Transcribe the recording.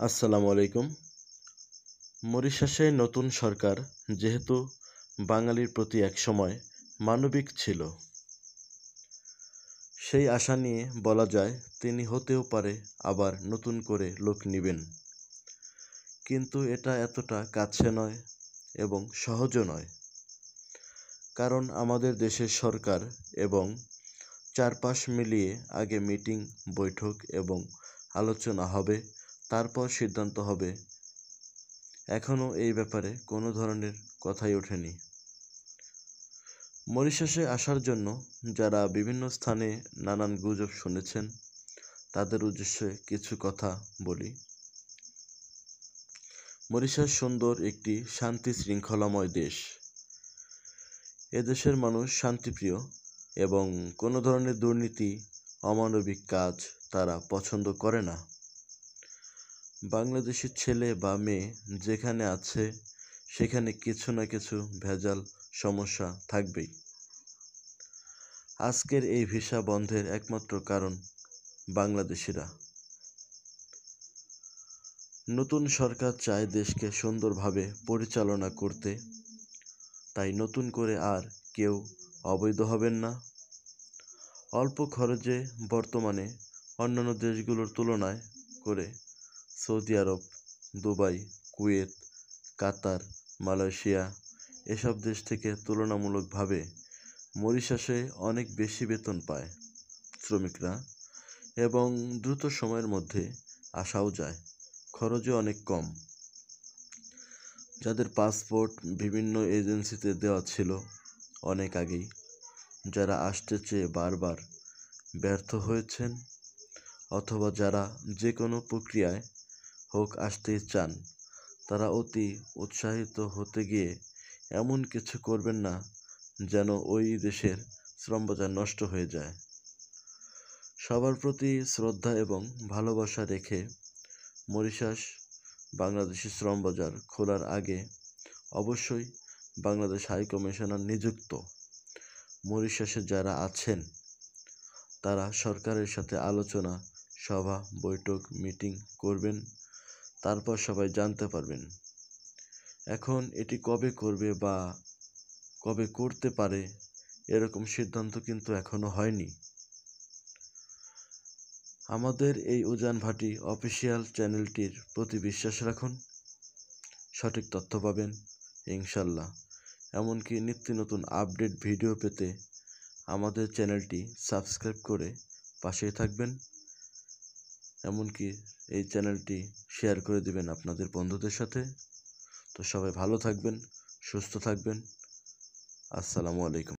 আসসালামু আলাইকুম। মরিশাসে নতুন সরকার যেহেতু বাঙালির প্রতি একসময় মানবিক ছিল, সেই আশা নিয়ে বলা যায় তিনি হতেও পারে আবার নতুন করে লোক নিবেন। কিন্তু এটা এতটা কাছে নয় এবং সহজও নয়। কারণ আমাদের দেশের সরকার এবং চারপাশ মিলিয়ে আগে মিটিং, বৈঠক এবং আলোচনা হবে, তারপর সিদ্ধান্ত হবে। এখনও এই ব্যাপারে কোনো ধরনের কথাই ওঠেনি। মরিশাসে আসার জন্য যারা বিভিন্ন স্থানে নানান গুজব শুনেছেন, তাদের উদ্দেশ্যে কিছু কথা বলি। মরিশাস সুন্দর একটি শান্তি শৃঙ্খলাময় দেশ। এদেশের মানুষ শান্তিপ্রিয় এবং কোনো ধরনের দুর্নীতি, অমানবিক কাজ তারা পছন্দ করে না। বাংলাদেশি ছেলে বা মেয়ে যেখানে আছে সেখানে কিছু না কিছু ভেজাল সমস্যা থাকবেই। আজকের এই ভিসা বন্ধের একমাত্র কারণ বাংলাদেশিরা। নতুন সরকার চায় দেশকে সুন্দরভাবে পরিচালনা করতে, তাই নতুন করে আর কেউ অবৈধ হবেন না। অল্প খরচে বর্তমানে অন্যান্য দেশগুলোর তুলনায় করে সৌদি আরব, দুবাই, কুয়েত, কাতার, মালয়েশিয়া এসব দেশ থেকে তুলনামূলকভাবে মরিশাসে অনেক বেশি বেতন পায় শ্রমিকরা এবং দ্রুত সময়ের মধ্যে আসাও যায়, খরচও অনেক কম। যাদের পাসপোর্ট বিভিন্ন এজেন্সিতে দেওয়া ছিল অনেক আগেই, যারা আসতে চেয়ে বারবার ব্যর্থ হয়েছেন অথবা যারা যে কোনো প্রক্রিয়ায় হোক আসতেই চান, তারা অতি উৎসাহিত হতে গিয়ে এমন কিছু করবেন না যেন ওই দেশের শ্রমবাজার নষ্ট হয়ে যায়। সবার প্রতি শ্রদ্ধা এবং ভালোবাসা রেখে মরিশাস বাংলাদেশি শ্রমবাজার খোলার আগে অবশ্যই বাংলাদেশ হাইকমিশনার নিযুক্ত মরিশাসে যারা আছেন তারা সরকারের সাথে আলোচনা, সভা, বৈঠক, মিটিং করবেন, তারপর সবাই জানতে পারবেন। এখন এটি কবে করবে বা কবে করতে পারে এরকম সিদ্ধান্ত কিন্তু এখনো হয়নি। আমাদের এই উজান ভাটি অফিসিয়াল চ্যানেলটির প্রতি বিশ্বাস রাখুন, সঠিক তথ্য পাবেন ইনশাল্লাহ। এমনকি নিত্য নতুন আপডেট ভিডিও পেতে আমাদের চ্যানেলটি সাবস্ক্রাইব করে পাশেই থাকবেন। এমনকি এই চ্যানেলটি শেয়ার করে দিবেন আপনাদের বন্ধুদের সাথে। তো সবাই ভালো থাকবেন, সুস্থ থাকবেন। আসসালামু আলাইকুম।